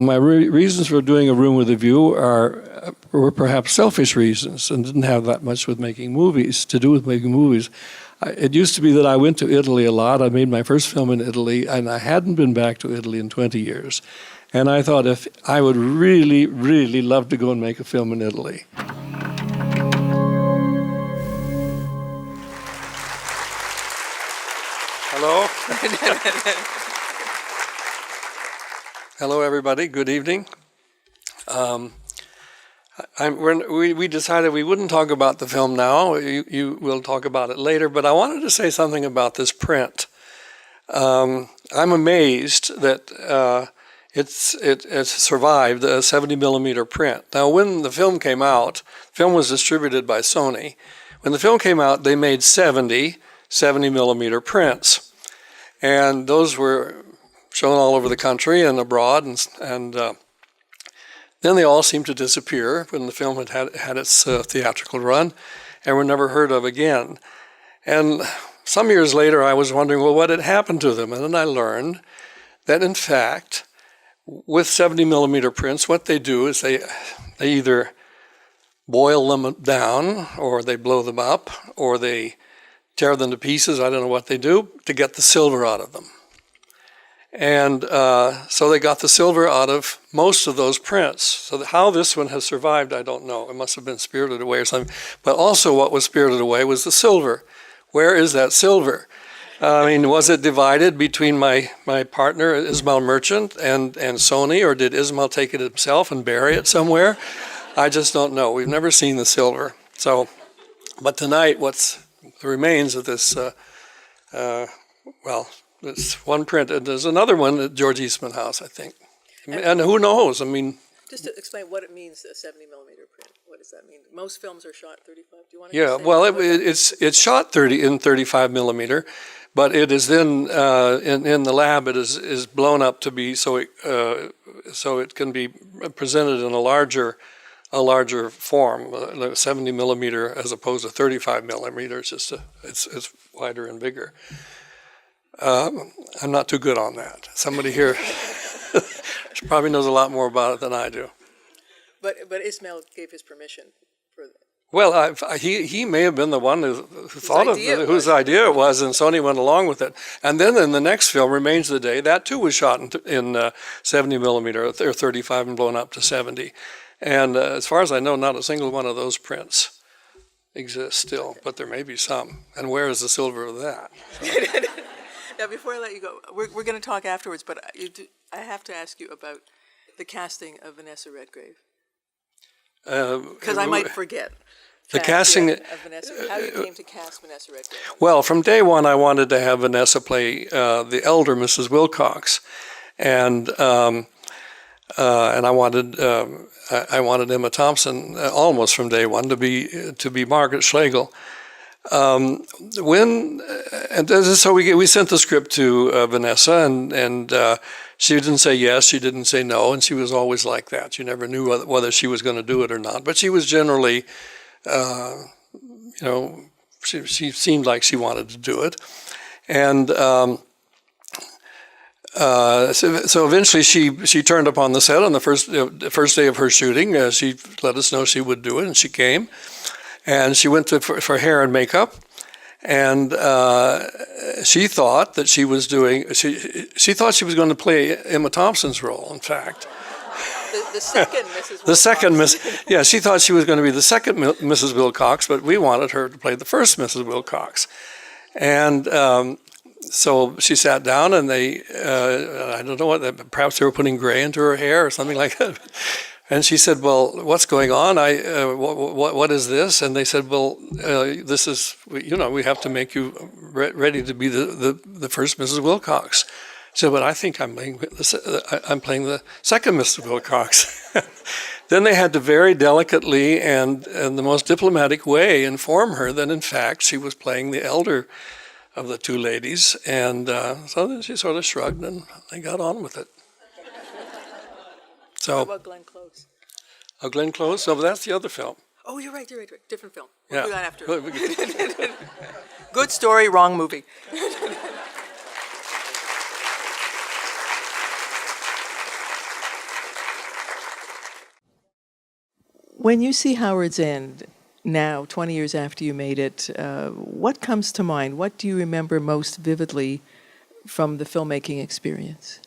My reasons for doing A Room with a View were perhaps selfish reasons and didn't have that much with making movies, to do with making movies. It used to be that I went to Italy a lot. I made my first film in Italy, and I hadn't been back to Italy in 20 years. And I thought if I would really, really love to go and make a film in Italy. Hello. Hello, everybody. Good evening. We decided we wouldn't talk about the film now. You will talk about it later, but I wanted to say something about this print. I'm amazed that it's survived a 70 millimeter print. Now, when the film came out, the film was distributed by Sony. When the film came out, they made 70 millimeter prints, and those were shown all over the country and abroad, and then they all seemed to disappear when the film had its theatrical run and were never heard of again. And some years later, I was wondering, well, what had happened to them? And then I learned that, in fact, with 70 millimeter prints, what they do is they either boil them down, or they blow them up, or they tear them to pieces. I don't know what they do to get the silver out of them. And so they got the silver out of most of those prints. So how this one has survived, I don't know. It must have been spirited away or something. But also what was spirited away was the silver. Where is that silver? I mean, was it divided between my partner, Ismail Merchant, and Sony, or did Ismail take it himself and bury it somewhere? I just don't know. We've never seen the silver. So, but tonight, what's the remains of this, this one print, and there's another one at George Eastman House, I think. And who knows? I mean, just to explain what it means, a 70 millimeter print. What does that mean? Most films are shot 35. Do you want to? Yeah, well, it's shot 35 millimeter, but it is then in the lab. It is blown up to be so it can be presented in a larger form, 70 millimeter as opposed to 35 millimeter. It's wider and bigger. I'm not too good on that. Somebody here probably knows a lot more about it than I do. But Ismail gave his permission for that. Well, he may have been the one who thought of it, whose idea it was, and Sony went along with it. And then in the next film, Remains of the Day, that too was shot in 70 millimeter, or 35 and blown up to 70. And as far as I know, not a single one of those prints exists still, but there may be some. And where is the silver of that? Now, before I let you go, we're going to talk afterwards, but I have to ask you about the casting of Vanessa Redgrave. Because I might forget. The casting of Vanessa. How you came to cast Vanessa Redgrave? Well, from day one, I wanted to have Vanessa play the elder Mrs. Wilcox, and I wanted Emma Thompson almost from day one to be Margaret Schlegel. So we sent the script to Vanessa, and she didn't say yes, she didn't say no, and she was always like that. You never knew whether she was going to do it or not. But she was generally, she seemed like she wanted to do it, and so eventually she turned up on the set on the first day of her shooting. She let us know she would do it, and she came. And she went for hair and makeup, and she thought that she was doing. She thought she was going to play Emma Thompson's role. In fact, the second Mrs. Wilcox. The second Miss. Yeah, she thought she was going to be the second Mrs. Wilcox, but we wanted her to play the first Mrs. Wilcox. And so she sat down, and I don't know what. Perhaps they were putting gray into her hair or something like that. And she said, well, what's going on? What is this? And they said, well, this is, we have to make you ready to be the first Mrs. Wilcox. She said, but I think I'm playing the second Mrs. Wilcox. Then they had to very delicately and the most diplomatic way inform her that, in fact, she was playing the elder of the two ladies. And so then she sort of shrugged, and they got on with it. So, what about Glenn Close? Oh, Glenn Close? So that's the other film. Oh, you're right. Different film. We'll do that after. Good story, wrong movie. When you see Howard's End now, 20 years after you made it, what comes to mind? What do you remember most vividly from the filmmaking experience?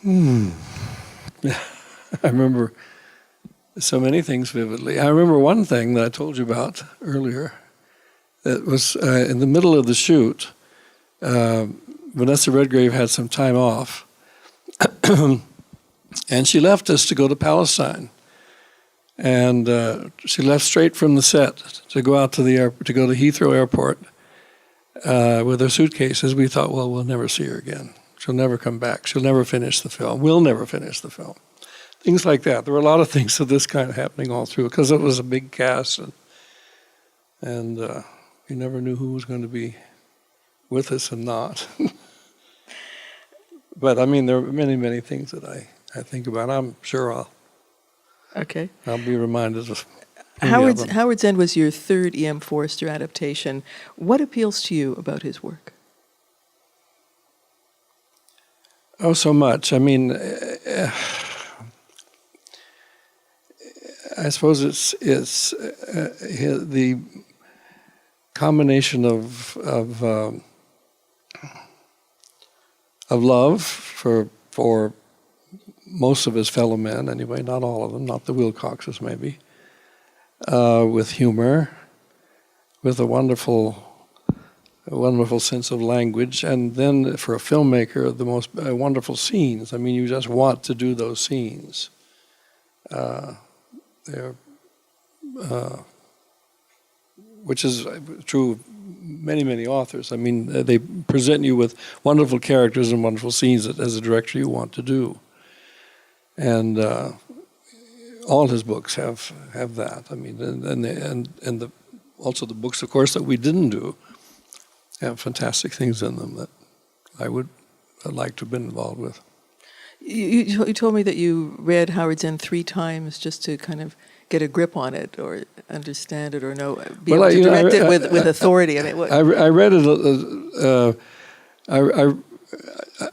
I remember so many things vividly. I remember one thing that I told you about earlier. It was in the middle of the shoot. Vanessa Redgrave had some time off, and she left us to go to Palestine. And she left straight from the set to go out to the to go to Heathrow Airport with her suitcases. We thought, well, we'll never see her again. She'll never come back. She'll never finish the film. We'll never finish the film. Things like that. There were a lot of things of this kind of happening all through because it was a big cast, and you never knew who was going to be with us and not. But I mean, there are many, many things that I think about. I'm sure I'll be reminded of. Howard's End was your third E.M. Forster adaptation. What appeals to you about his work? Oh, so much. I mean, I suppose it's the combination of love for most of his fellow men, anyway, not all of them, not the Wilcoxes maybe, with humor, with a wonderful sense of language, and then for a filmmaker, the most wonderful scenes. I mean, you just want to do those scenes. Which is true of many, many authors. I mean, they present you with wonderful characters and wonderful scenes that, as a director, you want to do. And all his books have that. I mean, and also the books, of course, that we didn't do have fantastic things in them that I'd like to have been involved with. You told me that you read Howard's End 3 times just to kind of get a grip on it or understand it or know, be able to direct it with authority. I mean, I read it.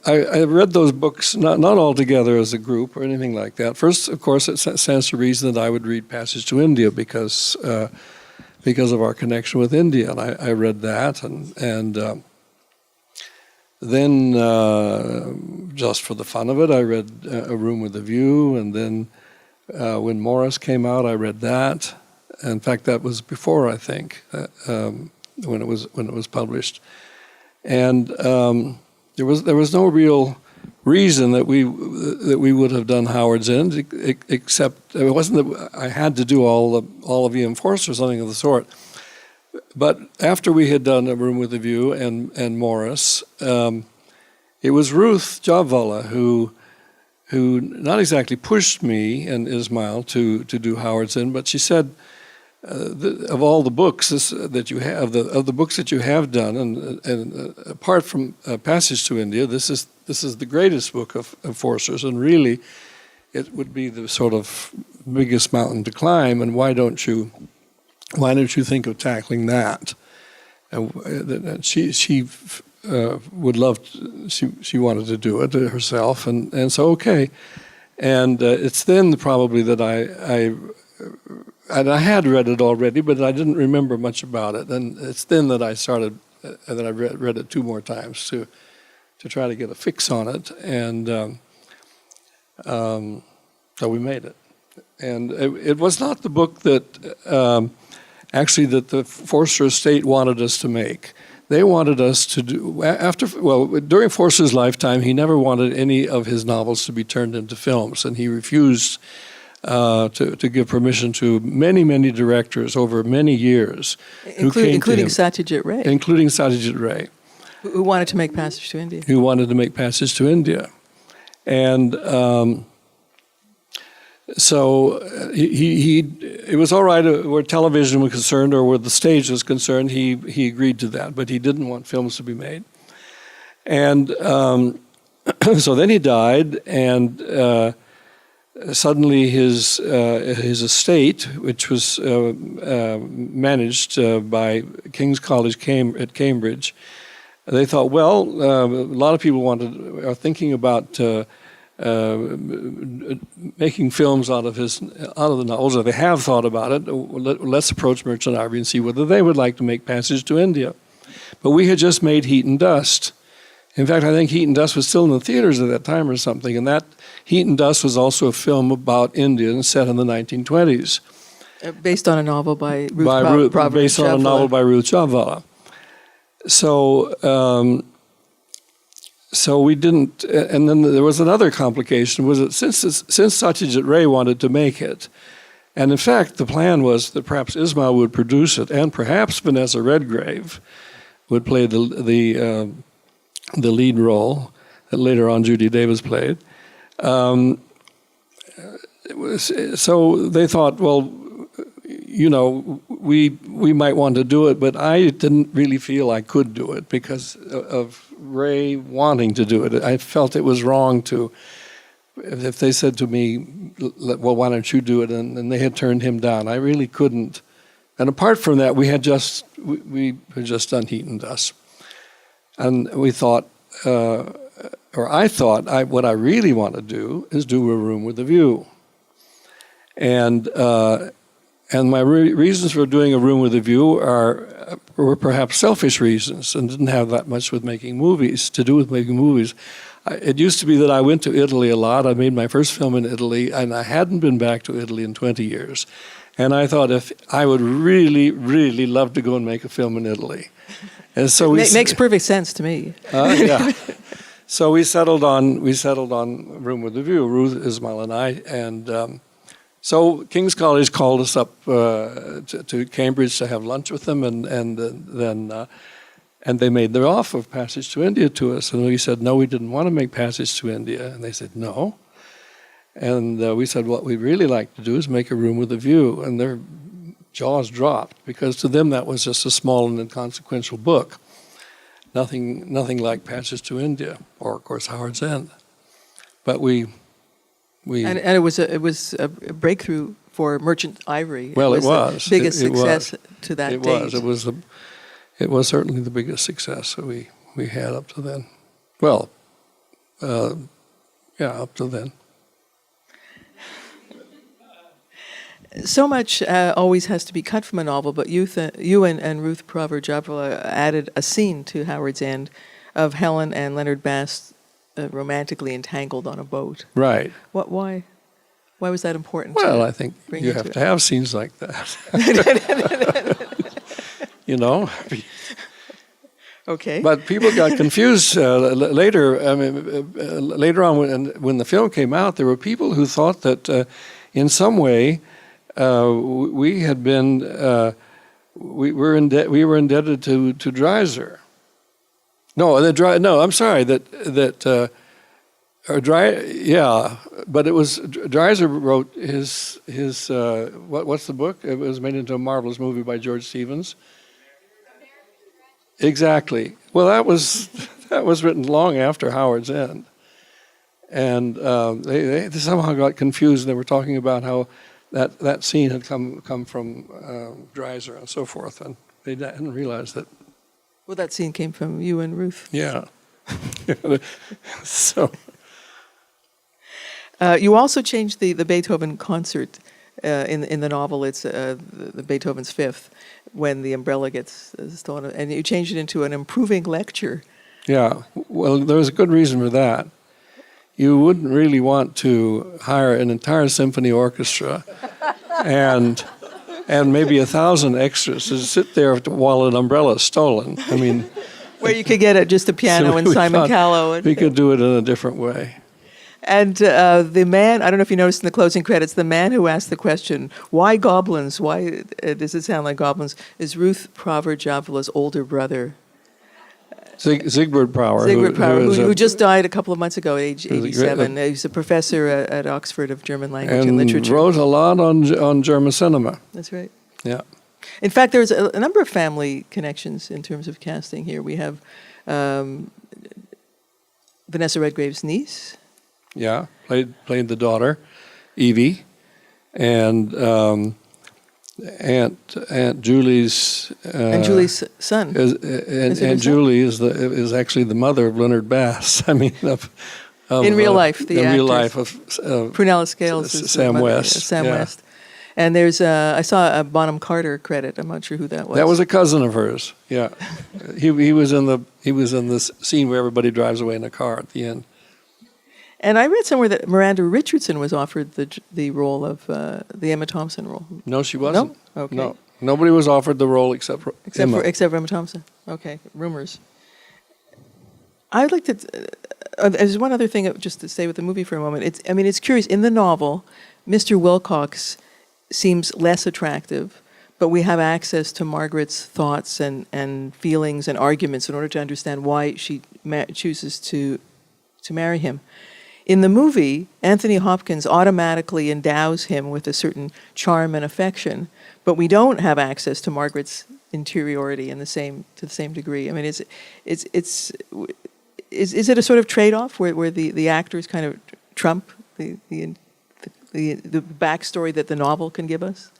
I read those books not all together as a group or anything like that. First, of course, it stands to reason that I would read Passage to India because of our connection with India, and I read that, and then just for the fun of it, I read A Room with a View, and then when Morris came out, I read that. In fact, that was before, I think, when it was published, and there was no real reason that we would have done Howard's End, except it wasn't that I had to do all of E.M. Forster or something of the sort. But after we had done A Room with a View and Morris, it was Ruth Jobvala who not exactly pushed me and Ismail to do Howard's End, but she said, of all the books that you have, of the books that you have done, and apart from Passage to India, this is the greatest book of Forster's, and really, it would be the sort of biggest mountain to climb. And why don't you think of tackling that? And she would love. She wanted to do it herself, and so okay. And it's then probably that I had read it already, but I didn't remember much about it. And it's then that I started, that I read it 2 more times to try to get a fix on it. And so we made it. And it was not the book that actually that the Forster estate wanted us to make. They wanted us to do, during Forster's lifetime, he never wanted any of his novels to be turned into films, and he refused to give permission to many, many directors over many years. Including Satyajit Ray. Including Satyajit Ray. Who wanted to make Passage to India. Who wanted to make Passage to India. And so it was all right where television was concerned or where the stage was concerned. He agreed to that, but he didn't want films to be made. And so then he died, and suddenly his estate, which was managed by King's College at Cambridge, they thought, well, a lot of people are thinking about making films out of the novels, or they have thought about it. Let's approach Merchant Ivory and see whether they would like to make Passage to India. But we had just made Heat and Dust. In fact, I think Heat and Dust was still in the theaters at that time or something, and that Heat and Dust was also a film about Indians set in the 1920s. Based on a novel by Ruth Prover based on a novel by Ruth Chawla. So we didn't, and then there was another complication, was that since Satyajit Ray wanted to make it, and in fact the plan was that perhaps Ismail would produce it, and perhaps Vanessa Redgrave would play the lead role that later on Judy Davis played. So they thought, well, you know, we might want to do it, but I didn't really feel I could do it because of Ray wanting to do it. I felt it was wrong to, if they said to me, well, why don't you do it, and they had turned him down. I really couldn't. And apart from that, we had just done Heat and Dust. And we thought, or I thought, what I really want to do is do A Room with a View. And my reasons for doing A Room with a View were perhaps selfish reasons and didn't have that much with making movies, to do with making movies. It used to be that I went to Italy a lot. I made my first film in Italy, and I hadn't been back to Italy in 20 years. And I thought if I would really, really love to go and make a film in Italy. And so it makes perfect sense to me. Yeah. So we settled on Room with a View, Ruth, Ismail, and I, and so King's College called us up to Cambridge to have lunch with them, and they made their offer of Passage to India to us, and we said no, we didn't want to make Passage to India, and they said no, and we said what we'd really like to do is make A Room with a View, and their jaws dropped because to them that was just a small and inconsequential book, nothing like Passage to India or of course Howard's End, but we. And it was a breakthrough for Merchant Ivory. Well, it was the biggest success to that date. It was certainly the biggest success that we had up to then. Well, up to then. So much always has to be cut from a novel, but you and Ruth Prover Chawla added a scene to Howard's End of Helen and Leonard Bass romantically entangled on a boat. Right. Why was that important? Well, I think you have to have scenes like that. You know. Okay. But people got confused later. I mean, later on, when the film came out, there were people who thought that in some way we had been we were indebted to Dreiser. No, I'm sorry. But it was Dreiser wrote his what's the book? It was made into a marvelous movie by George Stevens. Exactly. Well, that was written long after Howard's End, and they somehow got confused. They were talking about how that scene had come from Dreiser and so forth, and they didn't realize that. Well, that scene came from you and Ruth. Yeah. So. You also changed the Beethoven concert in the novel. It's the Beethoven's Fifth, when the umbrella gets stolen, and you changed it into an improving lecture. Yeah. Well, there was a good reason for that. You wouldn't really want to hire an entire symphony orchestra and maybe 1,000 extras to sit there while an umbrella is stolen. I mean, where you could get just a piano and Simon Callow. We could do it in a different way. And the man, I don't know if you noticed in the closing credits, the man who asked the question, why goblins? Why does it sound like goblins? Is Ruth Prover Chawla's older brother. Siegbert Brouwer. Who just died a couple of months ago at age 87. He's a professor at Oxford of German language and literature. And wrote a lot on German cinema. That's right. Yeah. In fact, there's a number of family connections in terms of casting here. We have Vanessa Redgrave's niece. Yeah, played the daughter, Evie, and Aunt Julie's and Julie's son. Aunt Julie is actually the mother of Leonard Bass. I mean, in real life, the in real actors. life of Prunella Scales is Sam West. Sam yeah. West. And there's I saw a Bonham Carter credit. I'm not sure who that was. That was a cousin of hers. Yeah, he was in this scene where everybody drives away in a car at the end. And I read somewhere that Miranda Richardson was offered the role of the Emma Thompson role. No, she wasn't. No? Okay. No, nobody was offered the role except for Emma. Except for Emma Thompson. Okay, rumors. I'd like to. There's one other thing, just to stay with the movie for a moment. It's curious. In the novel, Mr. Wilcox seems less attractive, but we have access to Margaret's thoughts and feelings and arguments in order to understand why she chooses to marry him. In the movie, Anthony Hopkins automatically endows him with a certain charm and affection, but we don't have access to Margaret's interiority to the same degree. I mean, is it a sort of trade-off where the actors kind of trump the backstory that the novel can give us?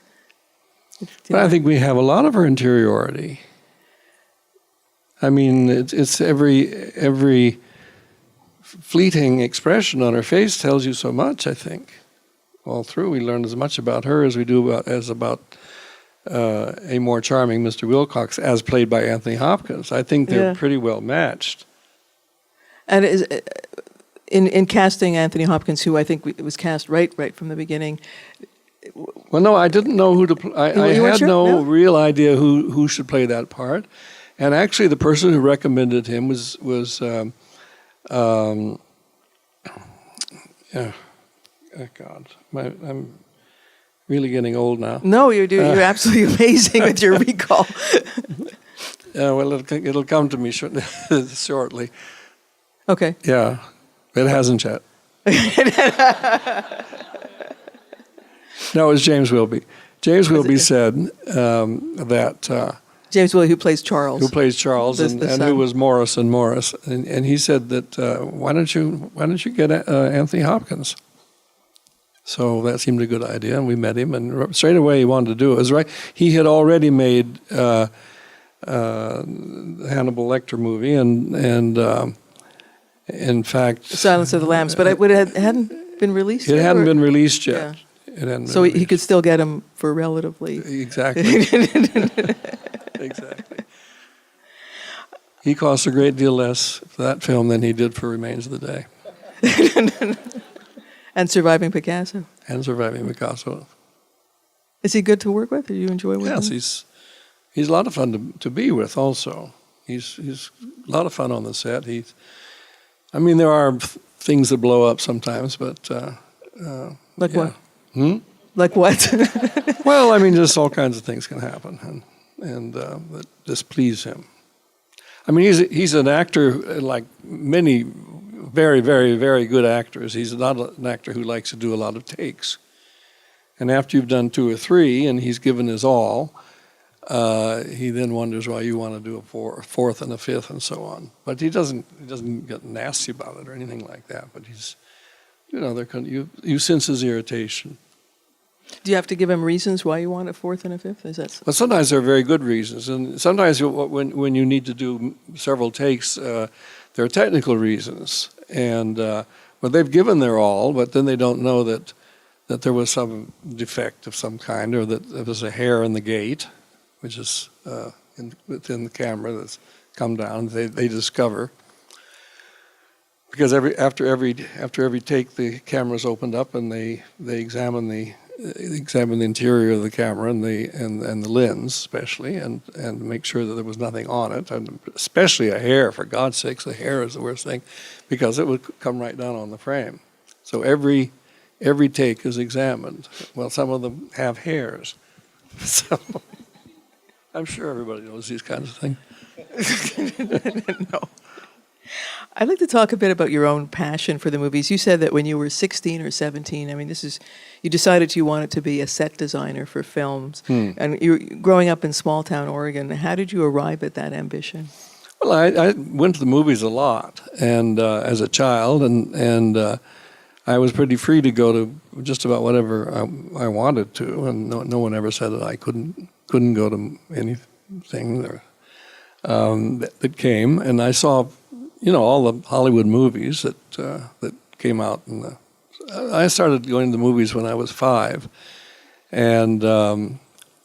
But I think we have a lot of her interiority. I mean, it's every fleeting expression on her face tells you so much, I think. All through, we learn as much about her as we do about a more charming Mr. Wilcox, as played by Anthony Hopkins. I think they're pretty well matched. And in casting Anthony Hopkins, who I think was cast right from the beginning. Well, no, I didn't know who to play. I had sure? no real idea who should play that part. And actually, the person who recommended him was God, I'm really getting old now. No, you're absolutely amazing with your recall. Well, it'll come to me shortly. Okay. Yeah, it hasn't yet. No, it was James Wilby. James Wilby said that... James Wilby, who plays Charles. Who plays Charles, and who was Morris and Morris. And he said that, why don't you get Anthony Hopkins? So that seemed a good idea, and we met him, and straight away he wanted to do it. It was right. He had already made the Hannibal Lecter movie, and in fact... Silence of the Lambs, but it hadn't been released yet? It hadn't been released yet. Yeah. So he could still get him for relatively... Exactly. Exactly. He cost a great deal less for that film than he did for Remains of the Day. And Surviving Picasso. And Surviving Picasso. Is he good to work with? Do you enjoy working with him? Yes, he's a lot of fun to be with also. He's a lot of fun on the set. There are things that blow up sometimes, but... like yeah. what? Like what? Well, just all kinds of things can happen, and that displease him. He's an actor like many very, very, very good actors. He's not an actor who likes to do a lot of takes. And after you've done 2 or 3 and he's given his all, he then wonders why you want to do a 4th and a 5th and so on. But he doesn't get nasty about it or anything like that. But he's, you sense his irritation. Do you have to give him reasons why you want a 4th and a 5th? Is that? Well, sometimes there are very good reasons, and sometimes when you need to do several takes, there are technical reasons, and they've given their all, but then they don't know that there was some defect of some kind, or that there was a hair in the gate, which is within the camera that's come down. They discover, because after every take, the camera's opened up and they examine the interior of the camera and the lens especially, and make sure that there was nothing on it, and especially a hair. For God's sakes, the hair is the worst thing, because it would come right down on the frame. So every take is examined. Well, some of them have hairs, so I'm sure everybody knows these kinds of things. No. I'd like to talk a bit about your own passion for the movies. You said that when you were 16 or 17, you decided you wanted to be a set designer for films. And you growing up in small town Oregon, how did you arrive at that ambition? Well, I went to the movies a lot, and as a child, and I was pretty free to go to just about whatever I wanted to, and no one ever said that I couldn't go to anything that came. And I saw all the Hollywood movies that came out. I started going to the movies when I was 5, and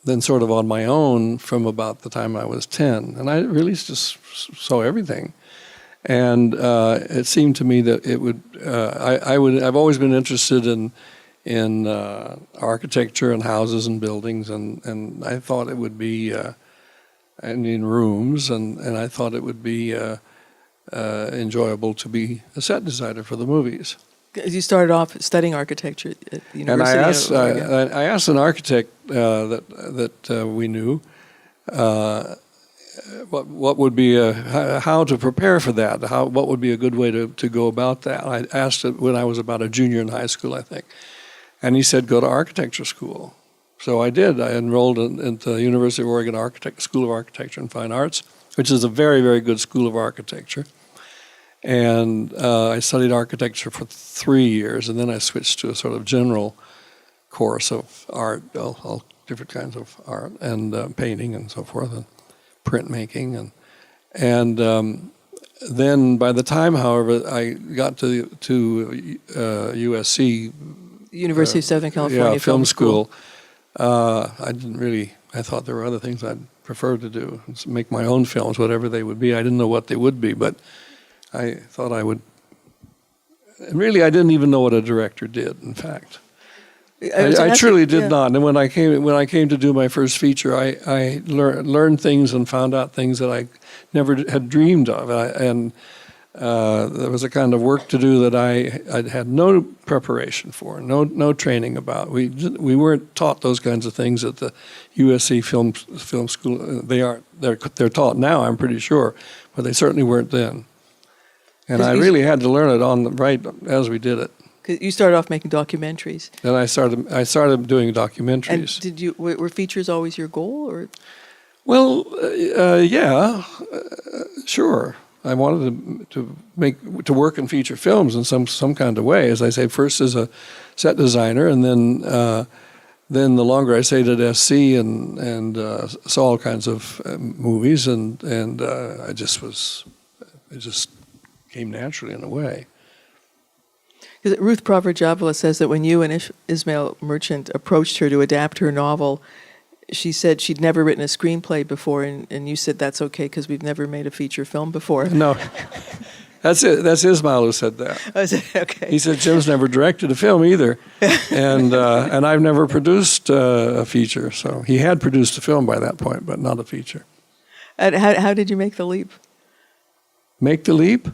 then sort of on my own from about the time I was 10. And I really just saw everything. And it seemed to me that it would. I've always been interested in architecture and houses and buildings, and I thought it would be, and in rooms, and I thought it would be enjoyable to be a set designer for the movies. You started off studying architecture at the University of Oregon. I asked an architect that we knew what would be how to prepare for that. What would be a good way to go about that? I asked it when I was about a junior in high school, I think, and he said go to architecture school. So I did. I enrolled in the University of Oregon School of Architecture and Fine Arts, which is a very, very good school of architecture. And I studied architecture for 3 years, and then I switched to a sort of general course of art, all different kinds of art, and painting and so forth, and printmaking. And then by the time, however, I got to USC, University of Southern California Film School, I thought there were other things I'd prefer to do, make my own films, whatever they would be. I didn't know what they would be, but I thought I would. Really, I didn't even know what a director did. In fact, I truly did not. And when I came to do my first feature, I learned things and found out things that I never had dreamed of. There was a kind of work to do that I had no preparation for, no training about. We weren't taught those kinds of things at the USC Film School. They're taught now, I'm pretty sure, but they certainly weren't then. And I really had to learn it right as we did it. 'Cause you started off making documentaries. Then I started doing documentaries. And were features always your goal, or? Well, yeah, sure. I wanted to work in feature films in some kind of way. As I say, first as a set designer, and then the longer I stayed at SC and saw all kinds of movies, and it just came naturally in a way. Ruth Prover-Javela says that when you and Ismail Merchant approached her to adapt her novel, she said she'd never written a screenplay before, and you said that's okay because we've never made a feature film before. No, that's it. That's Ismail who said that. Oh, okay. He said Jim's never directed a film either, and I've never produced a feature. So he had produced a film by that point, but not a feature. And how did you make the leap? Make the leap?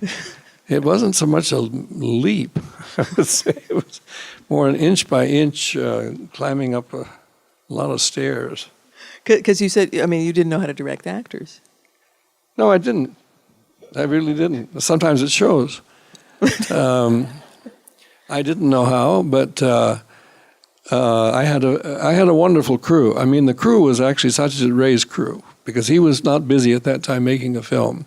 It wasn't so much a leap. I would say it was more an inch by inch climbing up a lot of stairs. Because you said, you didn't know how to direct actors. No, I didn't. I really didn't. Sometimes it shows. I didn't know how, but I had a wonderful crew. The crew was actually Satyajit Ray's crew, because he was not busy at that time making a film.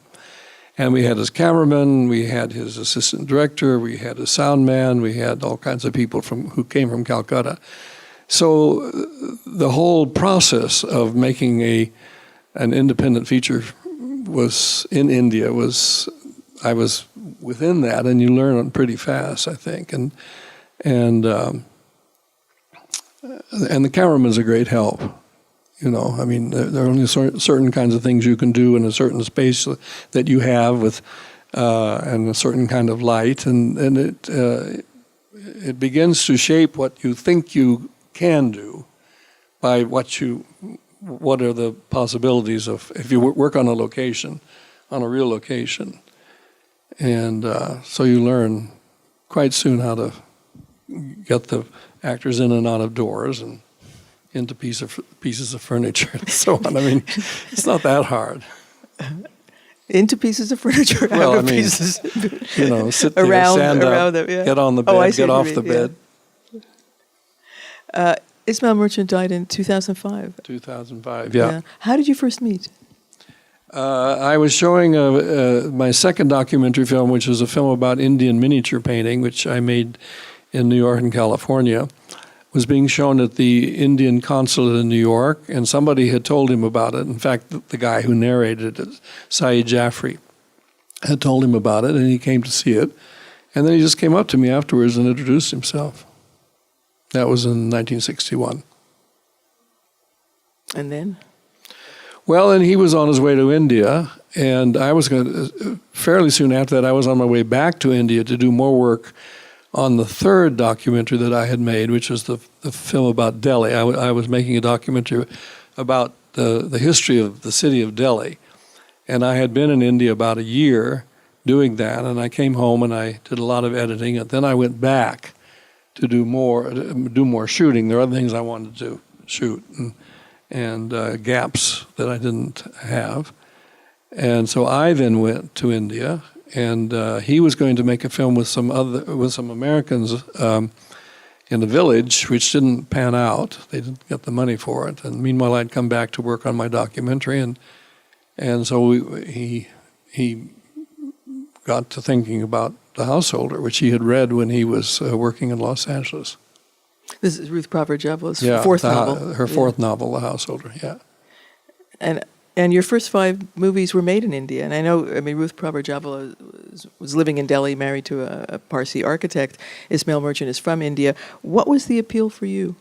And we had his cameraman, we had his assistant director, we had his sound man, we had all kinds of people who came from Calcutta. So the whole process of making an independent feature was in India. I was within that, and you learn it pretty fast, I think. And the cameraman's a great help. There are only certain kinds of things you can do in a certain space that you have with and a certain kind of light, and it begins to shape what you think you can do by what are the possibilities of if you work on a location, on a real location, and so you learn quite soon how to get the actors in and out of doors and into pieces of furniture and so on. It's not that hard. Into pieces of furniture, well, out of pieces. Sit there, stand up, get on the bed, get off the bed. Ismail Merchant died in 2005. 2005, yeah. How did you first meet? I was showing my second documentary film, which was a film about Indian miniature painting, which I made in New York and California. Was being shown at the Indian consulate in New York, and somebody had told him about it. In fact, the guy who narrated it, Saeed Jaffrey. had told him about it, and he came to see it. And then he just came up to me afterwards and introduced himself. That was in 1961. And then? Well, and he was on his way to India, and I was going to, fairly soon after that, I was on my way back to India to do more work on the third documentary that I had made, which was the film about Delhi. I was making a documentary about the history of the city of Delhi. And I had been in India about a year doing that, and I came home and I did a lot of editing, and then I went back to do more shooting. There are other things I wanted to shoot, and gaps that I didn't have. And so I then went to India, and he was going to make a film with some Americans in the village, which didn't pan out. They didn't get the money for it. And meanwhile, I'd come back to work on my documentary, and so he got to thinking about The Householder, which he had read when he was working in Los Angeles. This is Ruth Prover Jabla's fourth novel. Her fourth novel, The Householder, yeah. And your first 5 movies were made in India. And I know, Ruth Prover Jabla was living in Delhi, married to a Parsi architect. Ismail Merchant is from India. What was the appeal for you?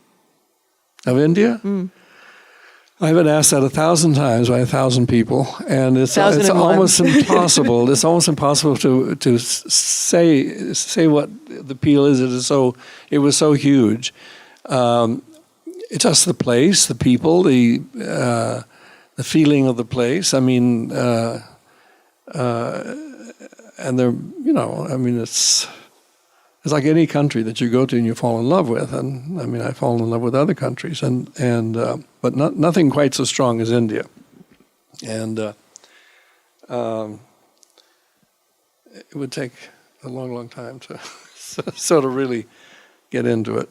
Of India? I've been asked that 1,000 times by 1,000 people, and it's almost impossible. It's almost impossible to say what the appeal is. It was so huge. It's just the place, the people, the feeling of the place. And they're, it's like any country that you go to and you fall in love with. And I fall in love with other countries, but nothing quite so strong as India. And it would take a long, long time to sort of really get into it.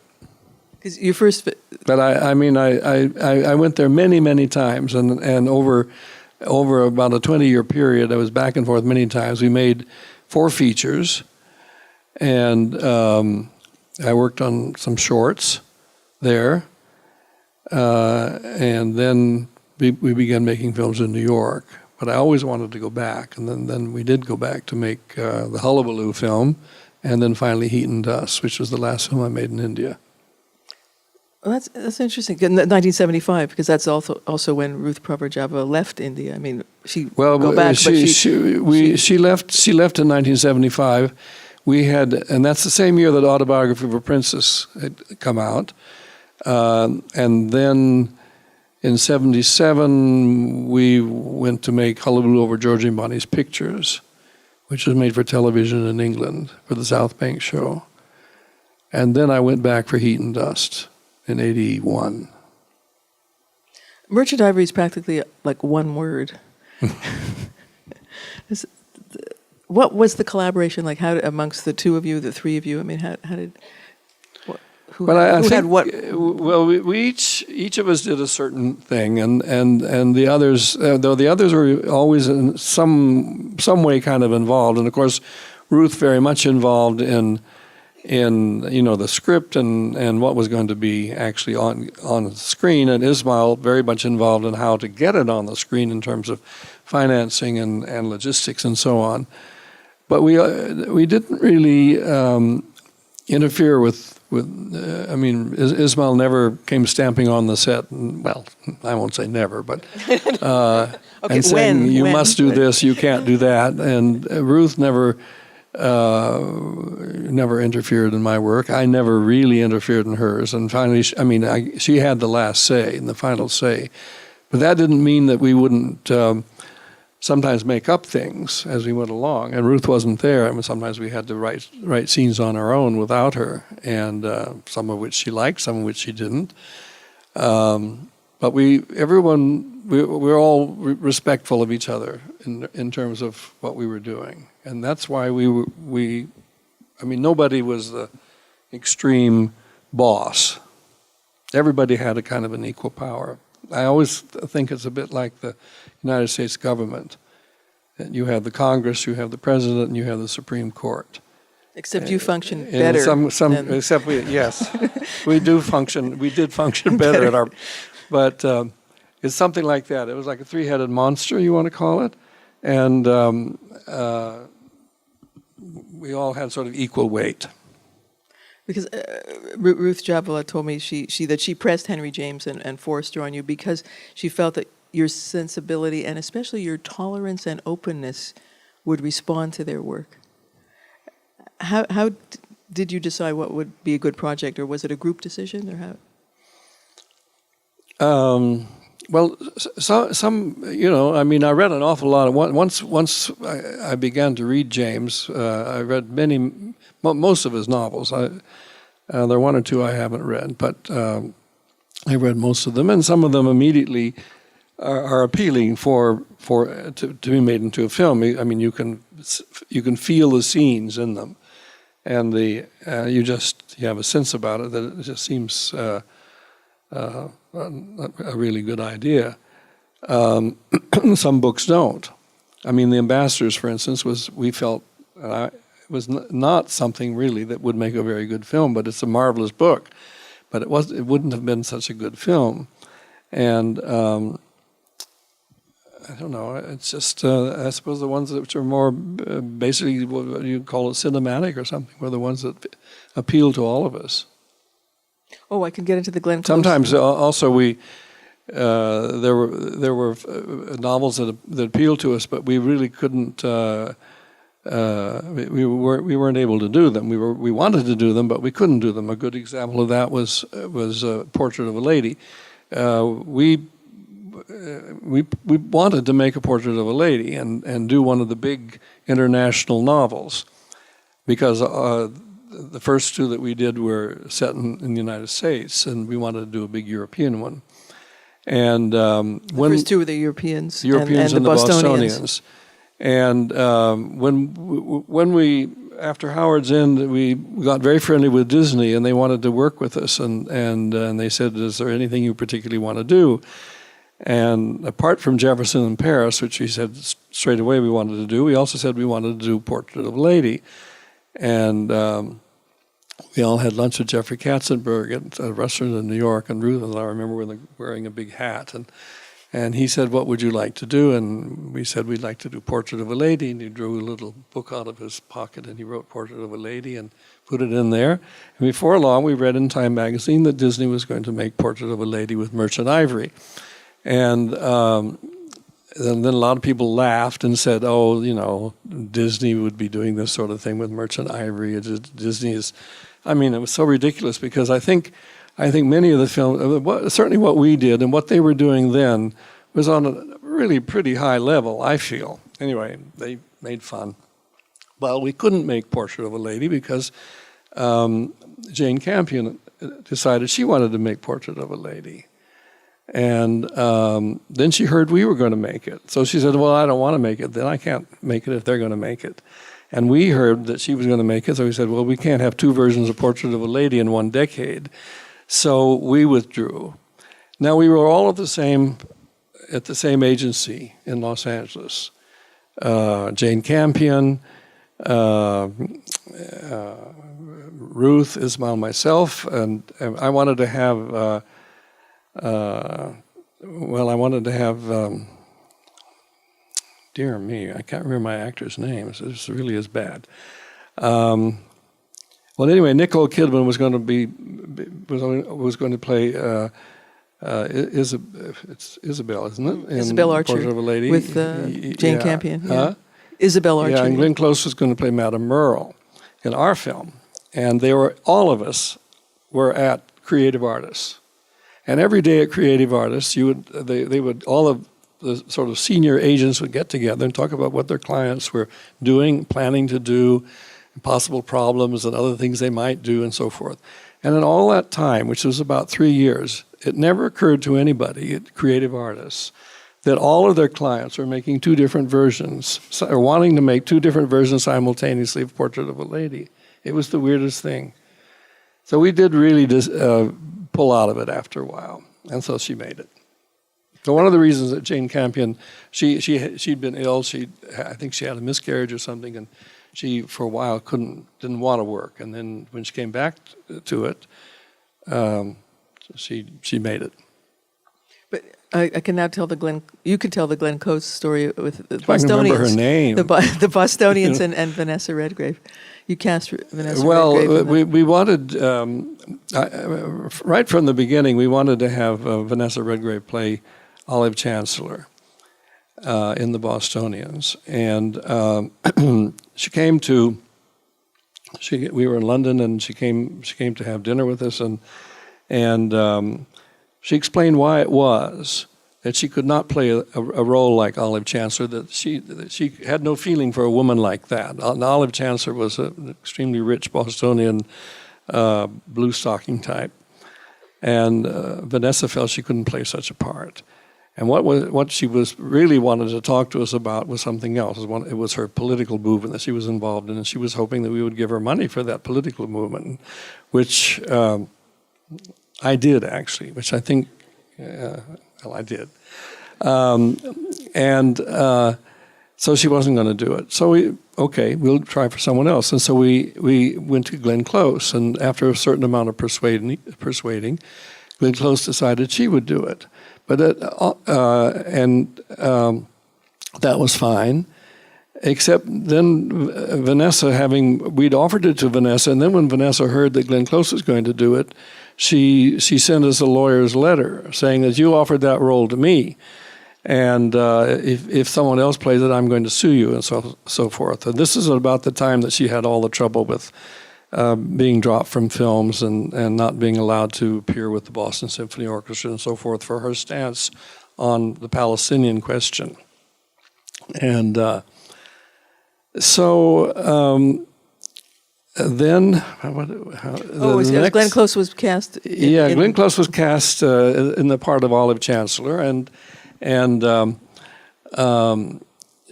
Because your first, but I went there many, many times, and over about a 20-year period, I was back and forth many times. We made 4 features. And I worked on some shorts there, and then we began making films in New York. But I always wanted to go back, and then we did go back to make the Hullabaloo film, and then finally Heat and Dust, which was the last film I made in India. Well, that's interesting. 1975, because that's also when Ruth Prover Jabla left India. She left in 1975. We had, and that's the same year that Autobiography of a Princess had come out. And then in 77, we went to make Hullabaloo Over Georgie and Bonnie's Pictures, which was made for television in England for the South Bank show. And then I went back for Heat and Dust in 81. Merchant Ivory is practically like one word. What was the collaboration like? How amongst the 2 of you, the 3 of you? How did? Who had what? Well, we each of us did a certain thing, and the others, though the others were always in some way kind of involved, and of course, Ruth very much involved in the script and what was going to be actually on the screen, and Ismail very much involved in how to get it on the screen in terms of financing and logistics and so on. But we didn't really interfere with. Ismail never came stamping on the set. Well, I won't say never, but okay, and saying you must do this, you can't do that. And Ruth never interfered in my work. I never really interfered in hers. And finally, she had the last say and the final say. But that didn't mean that we wouldn't sometimes make up things as we went along. And Ruth wasn't there. Sometimes we had to write scenes on our own without her, and some of which she liked, some of which she didn't. But we're all respectful of each other in terms of what we were doing, and that's why nobody was the extreme boss. Everybody had a kind of an equal power. I always think it's a bit like the United States government. You have the Congress, you have the President, and you have the Supreme Court. Except you function better. Yes, we did function better at our, but it's something like that. It was like a 3-headed monster, you want to call it, and we all had sort of equal weight. Because Ruth Javela told me that she pressed Henry James and Forster on you because she felt that your sensibility and especially your tolerance and openness would respond to their work. How did you decide what would be a good project, or was it a group decision, or how? Well, some, I mean, I read an awful lot of once I began to read James. I read most of his novels. There are one or two I haven't read, but I read most of them, and some of them immediately are appealing to be made into a film. I mean, you can feel the scenes in them, and you have a sense about it that it just seems a really good idea. Some books don't. I mean, The Ambassadors, for instance, we felt was not something really that would make a very good film, but it's a marvelous book. But it wouldn't have been such a good film, and I don't know. It's just I suppose the ones that are more basically what you call it cinematic or something were the ones that appeal to all of us. Oh, I can get into the Glenn Close. Sometimes also there were novels that appealed to us, but we really couldn't. We weren't able to do them. We wanted to do them, but we couldn't do them. A good example of that was Portrait of a Lady. We wanted to make a Portrait of a Lady and do one of the big international novels, because the first two that we did were set in the United States, and we wanted to do a big European one. And the first two were the Europeans and and the Bostonians. And when we, after Howard's End, we got very friendly with Disney, and they wanted to work with us, and they said, "Is there anything you particularly want to do?" And apart from Jefferson in Paris, which we said straight away we wanted to do, we also said we wanted to do Portrait of a Lady. And we all had lunch with Jeffrey Katzenberg at a restaurant in New York, and Ruth and I remember wearing a big hat. And he said, "What would you like to do?" And we said, "We'd like to do Portrait of a Lady." And he drew a little book out of his pocket, and he wrote Portrait of a Lady and put it in there. And before long, we read in Time magazine that Disney was going to make Portrait of a Lady with Merchant Ivory. And then a lot of people laughed and said, "Oh, Disney would be doing this sort of thing with Merchant Ivory. Disney is," I mean, it was so ridiculous, because I think many of the films, certainly what we did and what they were doing then, was on a really pretty high level, I feel. Anyway, they made fun. Well, we couldn't make Portrait of a Lady because Jane Campion decided she wanted to make Portrait of a Lady. And then she heard we were going to make it. So she said, "Well, I don't want to make it. Then I can't make it if they're going to make it." And we heard that she was going to make it, so we said, "Well, we can't have two versions of Portrait of a Lady in one decade." So we withdrew. Now, we were all at the same agency in Los Angeles. Jane Campion, Ruth, Ismail, myself, and I wanted to have dear me, I can't remember my actors' names. This really is bad. Well, anyway, Nicole Kidman was going to play it's Isabel, isn't it? Isabel Archer. Portrait of a Lady with Jane Campion. Yeah. Huh? Isabel Archer. Yeah, and Glenn Close was going to play Madame Merle in our film, and all of us were at Creative Artists. And every day at Creative Artists, all of the sort of senior agents would get together and talk about what their clients were doing, planning to do, possible problems and other things they might do, and so forth. And in all that time, which was about 3 years, it never occurred to anybody at Creative Artists that all of their clients were making two different versions, or wanting to make two different versions simultaneously of Portrait of a Lady. It was the weirdest thing. So we did really pull out of it after a while, and so she made it. So one of the reasons that Jane Campion, she'd been ill. I think she had a miscarriage or something, and she for a while didn't want to work. And then when she came back to it, she made it. But I can now tell you could tell the Glenn Close story with the I can remember her Bostonians. name. The Bostonians and Vanessa Redgrave. You cast Vanessa Redgrave. Well, we wanted, right from the beginning, we wanted to have Vanessa Redgrave play Olive Chancellor in the Bostonians. And we were in London, and she came to have dinner with us, and she explained why it was that she could not play a role like Olive Chancellor, that she had no feeling for a woman like that. Olive Chancellor was an extremely rich Bostonian blue stocking type, and Vanessa felt she couldn't play such a part. And what she really wanted to talk to us about was something else. It was her political movement that she was involved in, and she was hoping that we would give her money for that political movement, which I did actually, which I think. Well, I did. So she wasn't going to do it. So we'll try for someone else. And so we went to Glenn Close, and after a certain amount of persuading, Glenn Close decided she would do it. But that was fine, except then Vanessa, we'd offered it to Vanessa, and then when Vanessa heard that Glenn Close was going to do it, she sent us a lawyer's letter saying that you offered that role to me, and if someone else plays it, I'm going to sue you, and so forth. And this is about the time that she had all the trouble with being dropped from films and not being allowed to appear with the Boston Symphony Orchestra and so forth for her stance on the Palestinian question. And then, Glenn Close was cast. Glenn Close was cast in the part of Olive Chancellor,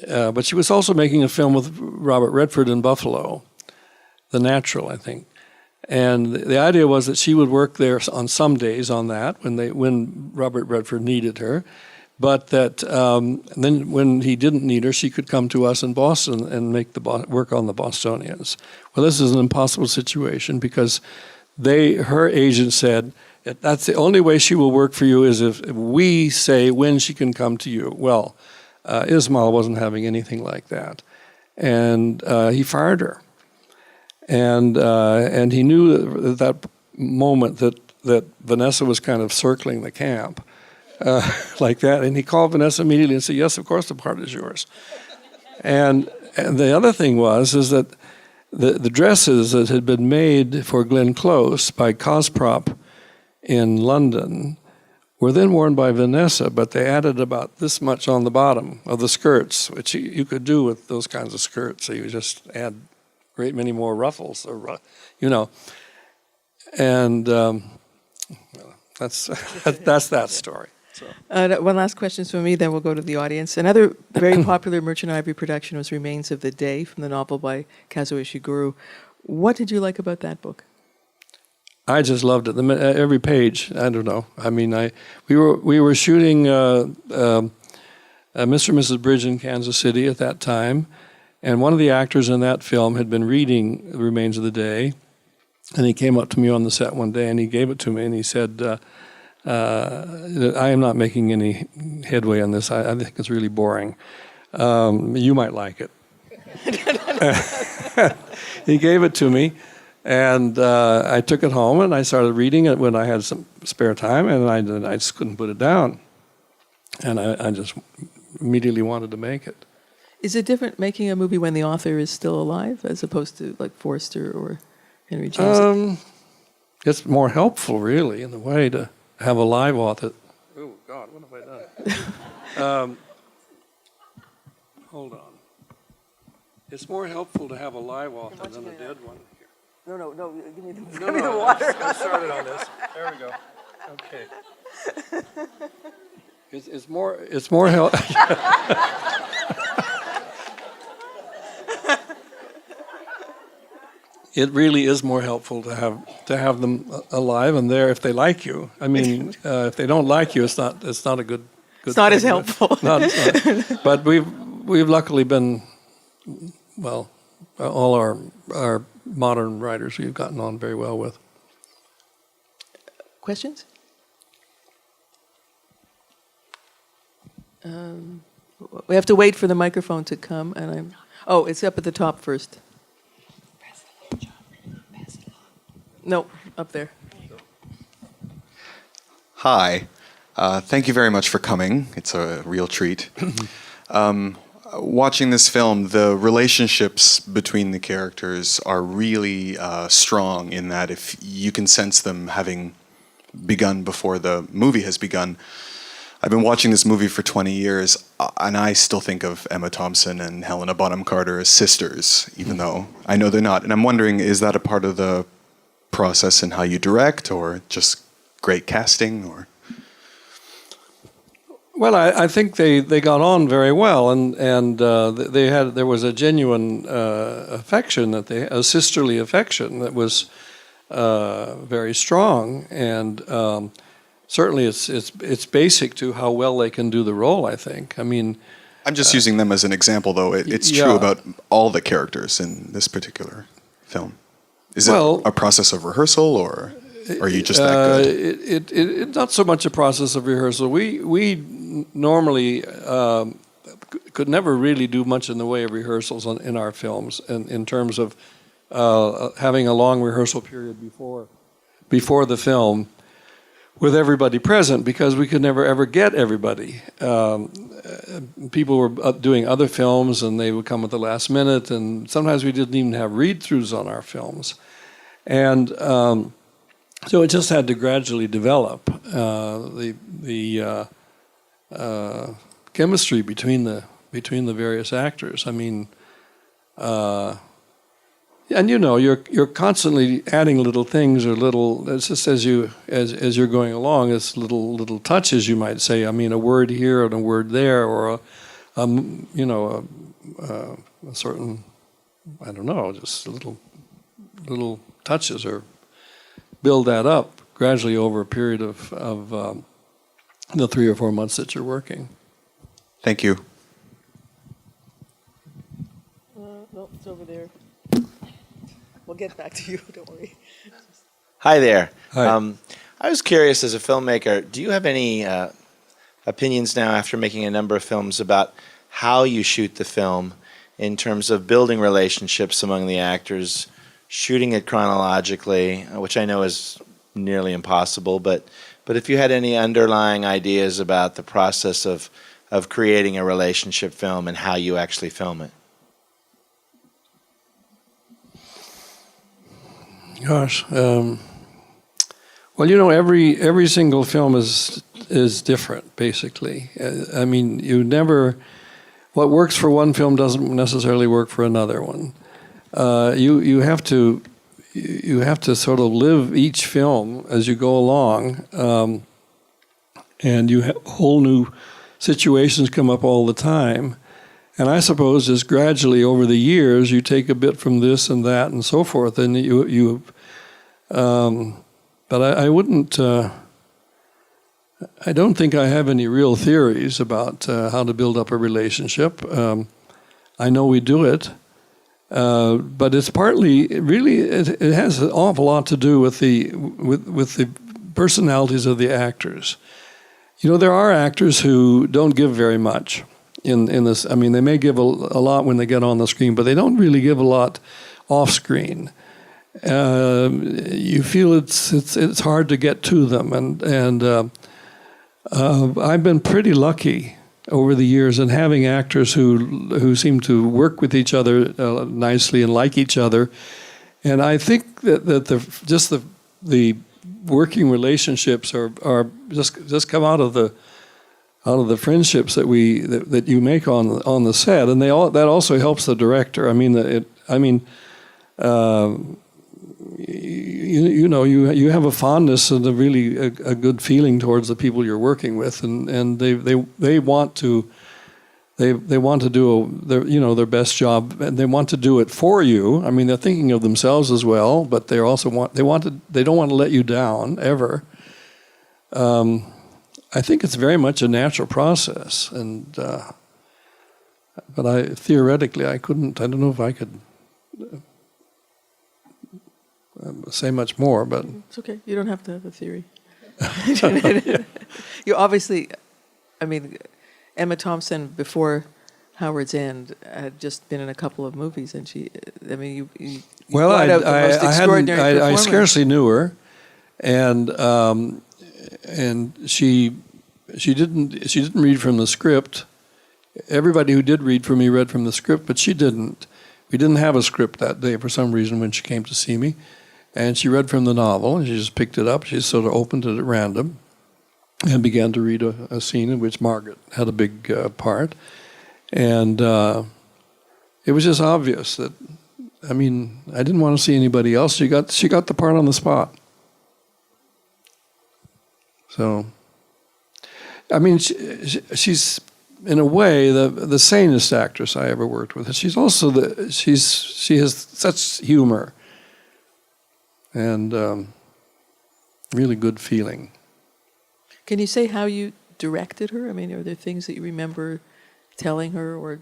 but she was also making a film with Robert Redford in Buffalo, The Natural, I think. And the idea was that she would work there on some days on that when Robert Redford needed her, but that then when he didn't need her, she could come to us in Boston and make work on the Bostonians. Well, this is an impossible situation because her agent said that's the only way she will work for you is if we say when she can come to you. Well, Ismail wasn't having anything like that, and he fired her. And he knew at that moment that Vanessa was kind of circling the camp like that, and he called Vanessa immediately and said, "Yes, of course, the part is yours." And the other thing is that the dresses that had been made for Glenn Close by Cosprop in London were then worn by Vanessa, but they added about this much on the bottom of the skirts, which you could do with those kinds of skirts. So you just add great many more ruffles, and that's that story. So. One last question from me, then we'll go to the audience. Another very popular Merchant Ivory production was Remains of the Day from the novel by Kazuo Ishiguro. What did you like about that book? I just loved it. Every page. I don't know. I mean, we were shooting Mr. and Mrs. Bridge in Kansas City at that time. And one of the actors in that film had been reading Remains of the Day, and he came up to me on the set one day, and he gave it to me, and he said, I am not making any headway on this. I think it's really boring. You might like it. He gave it to me, and I took it home, and I started reading it when I had some spare time, and I just couldn't put it down. And I just immediately wanted to make it. Is it different making a movie when the author is still alive as opposed to like Forster or Henry James? It's more helpful, really, in a way to have a live author. Oh, God, what have I done? Hold on. It's more helpful to have a live author than a dead one. No, give me the water. I started on this. There we go. Okay. It's more helpful. It really is more helpful to have them alive and there if they like you. I mean, if they don't like you, it's not a good. It's not as helpful. It's not. But we've luckily been, well, all our modern writers we've gotten on very well with. Questions? We have to wait for the microphone to come, and oh, it's up at the top first. No, up there. Hi. Thank you very much for coming. It's a real treat. Watching this film, the relationships between the characters are really strong in that if you can sense them having begun before the movie has begun. I've been watching this movie for 20 years, and I still think of Emma Thompson and Helena Bonham Carter as sisters, even though I know they're not. And I'm wondering, is that a part of the process in how you direct, or just great casting, or? Well, I think they got on very well, and there was a genuine affection, a sisterly affection that was very strong, and certainly it's basic to how well they can do the role, I think. I mean, I'm just using them as an example, though. It's true about all the characters in this particular film. Is it a process of rehearsal, or are you just that good? It's not so much a process of rehearsal. We normally could never really do much in the way of rehearsals in our films, in terms of having a long rehearsal period before the film with everybody present, because we could never ever get everybody. People were doing other films, and they would come at the last minute, and sometimes we didn't even have read-throughs on our films. And so it just had to gradually develop the chemistry between the various actors. I mean, and you're constantly adding little things, or little. It's just as you're going along, it's little touches, you might say. I mean, a word here and a word there, or a certain, I don't know, just little touches, or build that up gradually over a period of the 3 or 4 months that you're working. Thank you. No, it's over there. We'll get back to you, don't worry. Hi there. Hi. I was curious, as a filmmaker, do you have any opinions now, after making a number of films, about how you shoot the film in terms of building relationships among the actors, shooting it chronologically, which I know is nearly impossible, but if you had any underlying ideas about the process of creating a relationship film and how you actually film it? Gosh, well, every single film is different, basically. I mean, what works for one film doesn't necessarily work for another one. You have to sort of live each film as you go along, and you have whole new situations come up all the time. And I suppose just gradually over the years, you take a bit from this and that and so forth, and but I wouldn't. I don't think I have any real theories about how to build up a relationship. I know we do it, but it's partly really it has an awful lot to do with the personalities of the actors. There are actors who don't give very much in this. I mean, they may give a lot when they get on the screen, but they don't really give a lot off screen. You feel it's hard to get to them, and I've been pretty lucky over the years in having actors who seem to work with each other nicely and like each other, and I think that the working relationships are just come out of the friendships that you make on the set, and that also helps the director. I mean, you have a fondness and a good feeling towards the people you're working with, and they want to do their best job, and they want to do it for you. I mean, they're thinking of themselves as well, but they also they don't want to let you down ever. I think it's very much a natural process, and but theoretically I couldn't. I don't know if I could say much more, but It's okay. You don't have to have a theory. You obviously, I mean, Emma Thompson, before Howard's End, had just been in a couple of movies, and she, I mean, you Well, brought out the most extraordinary I performer. scarcely knew her, and she didn't read from the script. Everybody who did read from me read from the script, but she didn't. We didn't have a script that day for some reason when she came to see me, and she read from the novel, and she just picked it up. She sort of opened it at random and began to read a scene in which Margaret had a big part. And it was just obvious that, I mean, I didn't want to see anybody else. She got the part on the spot. So, I mean, she's in a way the sanest actress I ever worked with. She's also she has such humor and really good feeling. Can you say how you directed her? I mean, are there things that you remember telling her, or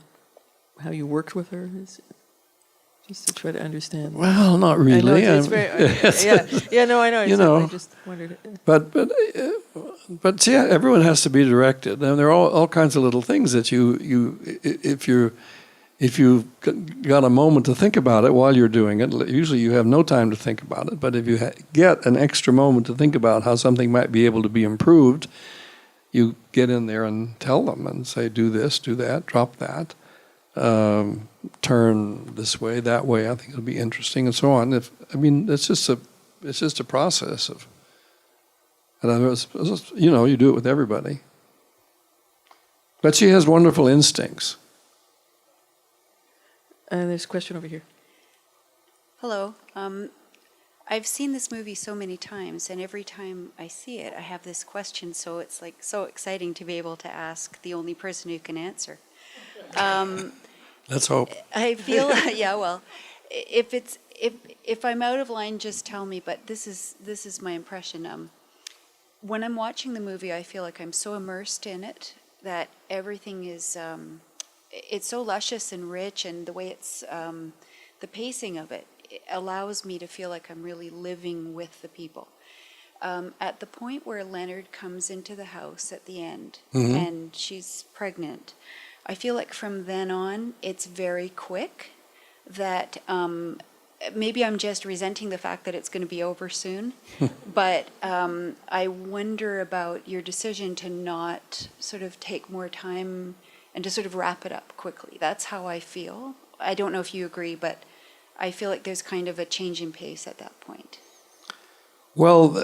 how you worked with her? Just to try to understand. Well, not really. I know it's very, yeah, no, I know. You know, I just wondered. But yeah, everyone has to be directed, and there are all kinds of little things that if you've got a moment to think about it while you're doing it, usually you have no time to think about it. But if you get an extra moment to think about how something might be able to be improved, you get in there and tell them and say, do this, do that, drop that, turn this way, that way. I think it'll be interesting, and so on. It's just a process of. And you do it with everybody. But she has wonderful instincts. There's a question over here. Hello. I've seen this movie so many times, and every time I see it, I have this question, so it's like so exciting to be able to ask the only person who can answer. Let's hope. I feel, yeah, well, if I'm out of line, just tell me, but this is my impression. When I'm watching the movie, I feel like I'm so immersed in it that everything is, it's so luscious and rich, and the way it's, the pacing of it allows me to feel like I'm really living with the people. At the point where Leonard comes into the house at the end, and she's pregnant, I feel like from then on, it's very quick, that maybe I'm just resenting the fact that it's going to be over soon, but I wonder about your decision to not sort of take more time and to sort of wrap it up quickly. That's how I feel. I don't know if you agree, but I feel like there's kind of a change in pace at that point. Well,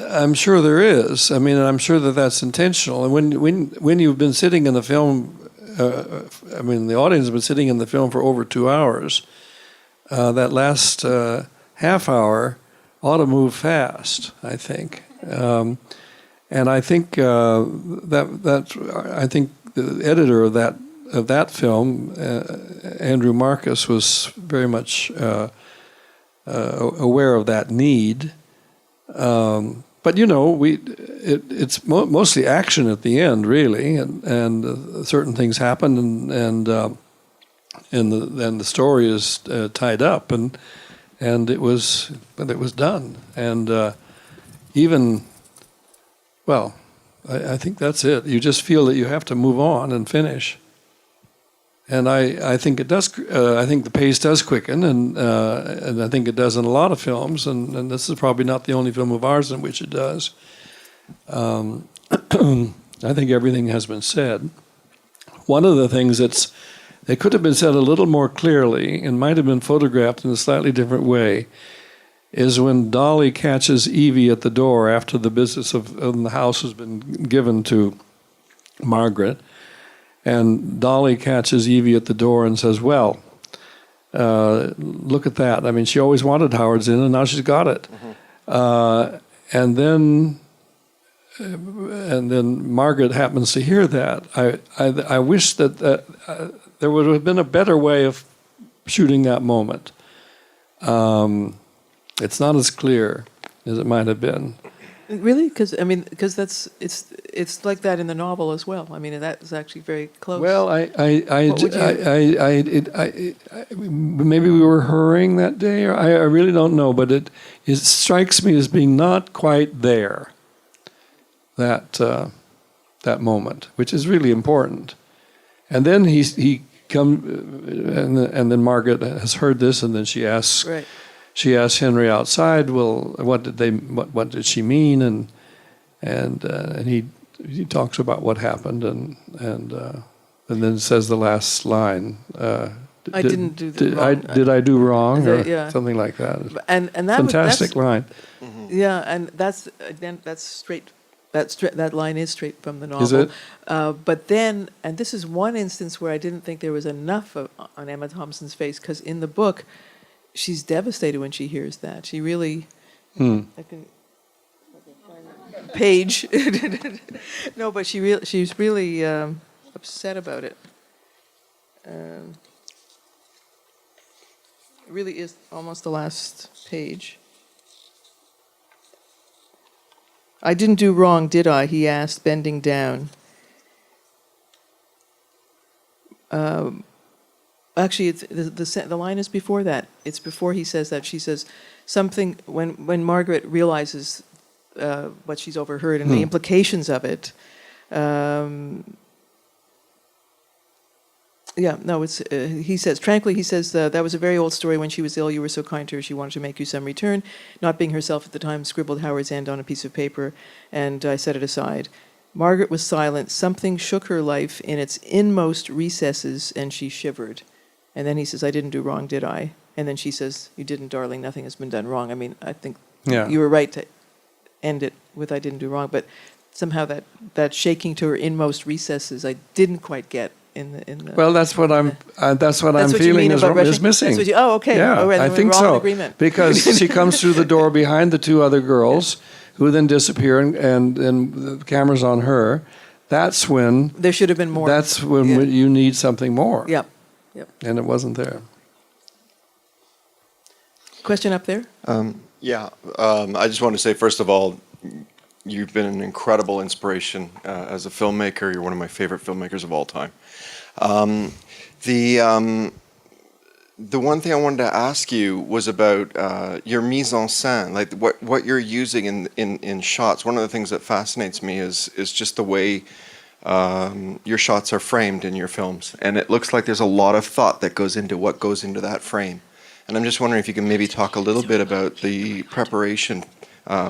I'm sure there is. I mean, I'm sure that that's intentional. And when you've been sitting in the film, the audience has been sitting in the film for over 2 hours. That last half hour ought to move fast, I think, and I think I think the editor of that film, Andrew Marcus, was very much aware of that need. But it's mostly action at the end, really, and certain things happen, and the story is tied up, and it was done, and I think that's it. You just feel that you have to move on and finish, and I think it does. I think the pace does quicken, and I think it does in a lot of films, and this is probably not the only film of ours in which it does. I think everything has been said. One of the things it could have been said a little more clearly and might have been photographed in a slightly different way is when Dolly catches Evie at the door after the business of the house has been given to Margaret. And Dolly catches Evie at the door and says, well, look at that. I mean, she always wanted Howard's Inn, and now she's got it. And then Margaret happens to hear that. I wish that there would have been a better way of shooting that moment. It's not as clear as it might have been. Really? Because it's like that in the novel as well. I mean, that's actually very close. Well, maybe we were hurrying that day, or I really don't know. But it strikes me as being not quite there. That that moment, which is really important. And then he come, and then Margaret has heard this, and then she asks Henry outside, well, what did she mean? And he talks about what happened, and then says the last line. I didn't do wrong. Did I do wrong? Or Yeah. something like that. And that Fantastic line. Yeah, and that's straight. That line is straight from the novel. Is it? But then, and this is one instance where I didn't think there was enough on Emma Thompson's face, because in the book, she's devastated when she hears that. She really, I can page. No, but she's really upset about it. It really is almost the last page. I didn't do wrong, did I? He asked, bending down. Actually, it's, the line is before that. It's before he says that. She says something, when Margaret realizes what she's overheard and the implications of it. He says, tranquilly, he says, that was a very old story. When she was ill, you were so kind to her, she wanted to make you some return. Not being herself at the time, scribbled Howard's End on a piece of paper, and I set it aside. Margaret was silent. Something shook her life in its inmost recesses, and she shivered. And then he says, I didn't do wrong, did I? And then she says, you didn't, darling, nothing has been done wrong. I mean, I think you were right to end it with I didn't do wrong, but somehow that shaking to her inmost recesses, I didn't quite get. Well, that's what I'm feeling is missing. Okay. Yeah, right, I think so. Because she comes through the door behind the two other girls, who then disappear, and the camera's on her. That's when there should have been more. That's when you need something more. Yep. And it wasn't there. Question up there. I just want to say, first of all, you've been an incredible inspiration as a filmmaker. You're one of my favorite filmmakers of all time. The one thing I wanted to ask you was about your mise en scène, like what you're using in shots. One of the things that fascinates me is just the way your shots are framed in your films, and it looks like there's a lot of thought that goes into what goes into that frame. And I'm just wondering if you can maybe talk a little bit about the preparation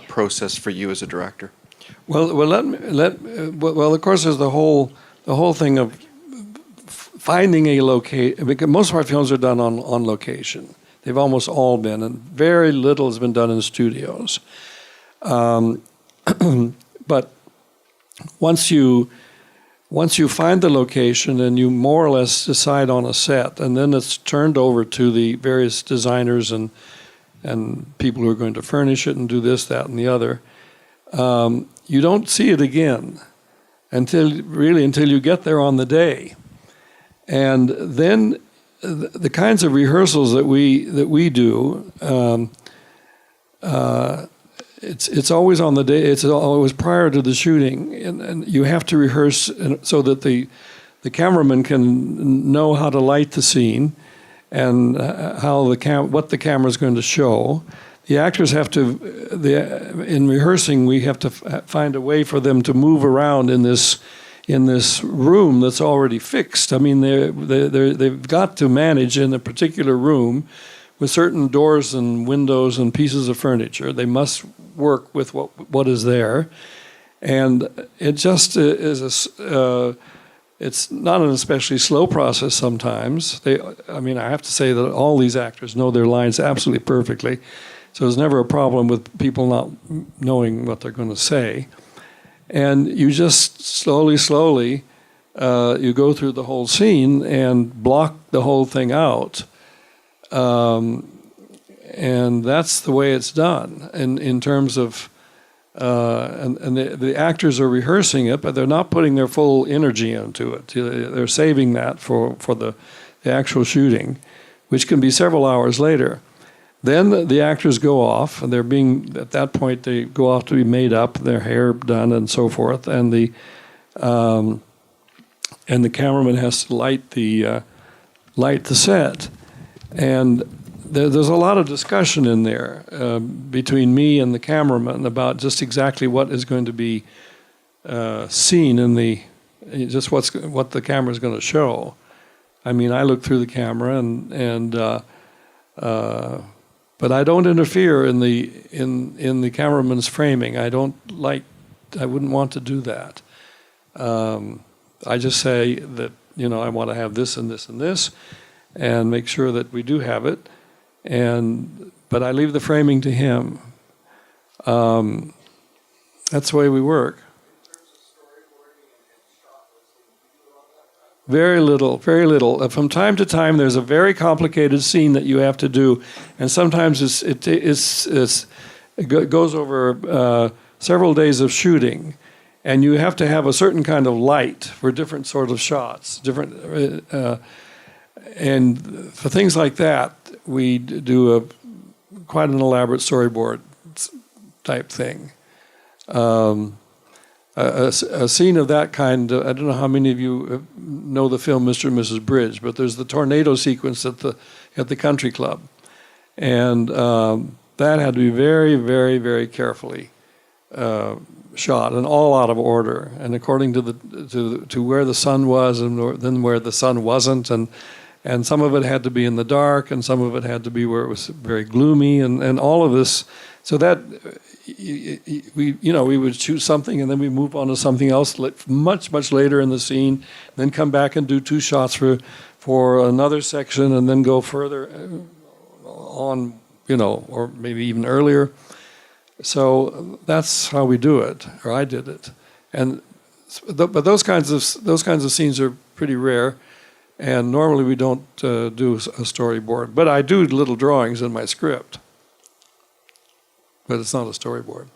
process for you as a director. Well, of course, there's the whole thing of finding a location. Because most of our films are done on location. They've almost all been, and very little has been done in studios. But once you find the location and you more or less decide on a set, and then it's turned over to the various designers and people who are going to furnish it and do this, that, and the other, you don't see it again until you get there on the day. And then the kinds of rehearsals that we do, it's always on the day. It's always prior to the shooting, and you have to rehearse so that the cameraman can know how to light the scene and what the camera is going to show. The actors have to, in rehearsing, we have to find a way for them to move around in this room that's already fixed. I mean, they've got to manage in a particular room with certain doors and windows and pieces of furniture. They must work with what is there, and it just is it's not an especially slow process sometimes. I have to say that all these actors know their lines absolutely perfectly, so there's never a problem with people not knowing what they're going to say. And you just slowly, you go through the whole scene and block the whole thing out. And that's the way it's done in terms of, and the actors are rehearsing it, but they're not putting their full energy into it. They're saving that for the actual shooting, which can be several hours later. Then the actors go off, and at that point they go off to be made up, their hair done, and so forth, and the cameraman has to light the set, and there's a lot of discussion in there between me and the cameraman about just exactly what is going to be scene in the just what the camera is going to show. I mean, I look through the camera but I don't interfere in the cameraman's framing. I wouldn't want to do that. I just say that, I want to have this and this and this, and make sure that we do have it. But I leave the framing to him. That's the way we work. Very little, very little. From time to time, there's a very complicated scene that you have to do, and sometimes it goes over several days of shooting, and you have to have a certain kind of light for different sort of shots. And for things like that, we do quite an elaborate storyboard type thing. A scene of that kind, I don't know how many of you know the film Mr. and Mrs. Bridge, but there's the tornado sequence at the country club. And that had to be very, very, very carefully shot and all out of order, and according to where the sun was and then where the sun wasn't, and some of it had to be in the dark, and some of it had to be where it was very gloomy, and all of this. So that we would shoot something and then we move on to something else much, much later in the scene, then come back and do 2 shots for another section, and then go further on, or maybe even earlier. So that's how we do it, or I did it. But those kinds of scenes are pretty rare, and normally we don't do a storyboard. But I do little drawings in my script. But it's not a storyboard.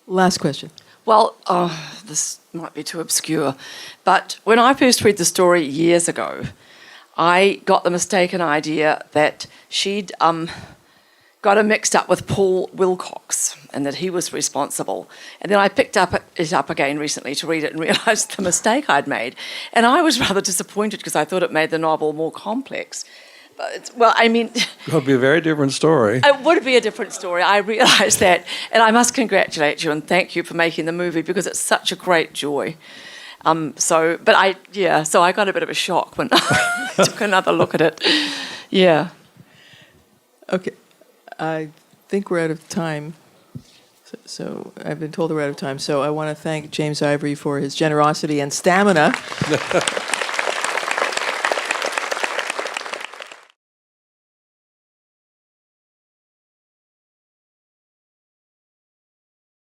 Last question. Well, this might be too obscure, but when I first read the story years ago, I got the mistaken idea that she'd got him mixed up with Paul Wilcox and that he was responsible. And then I picked it up again recently to read it and realised the mistake I'd made. And I was rather disappointed because I thought it made the novel more complex. It would be a very different story. It would be a different story. I realise that, and I must congratulate you and thank you for making the movie because it's such a great joy. So I got a bit of a shock when I took another look at it. Yeah. Okay, I think we're out of time. So I've been told we're out of time. So I want to thank James Ivory for his generosity and stamina.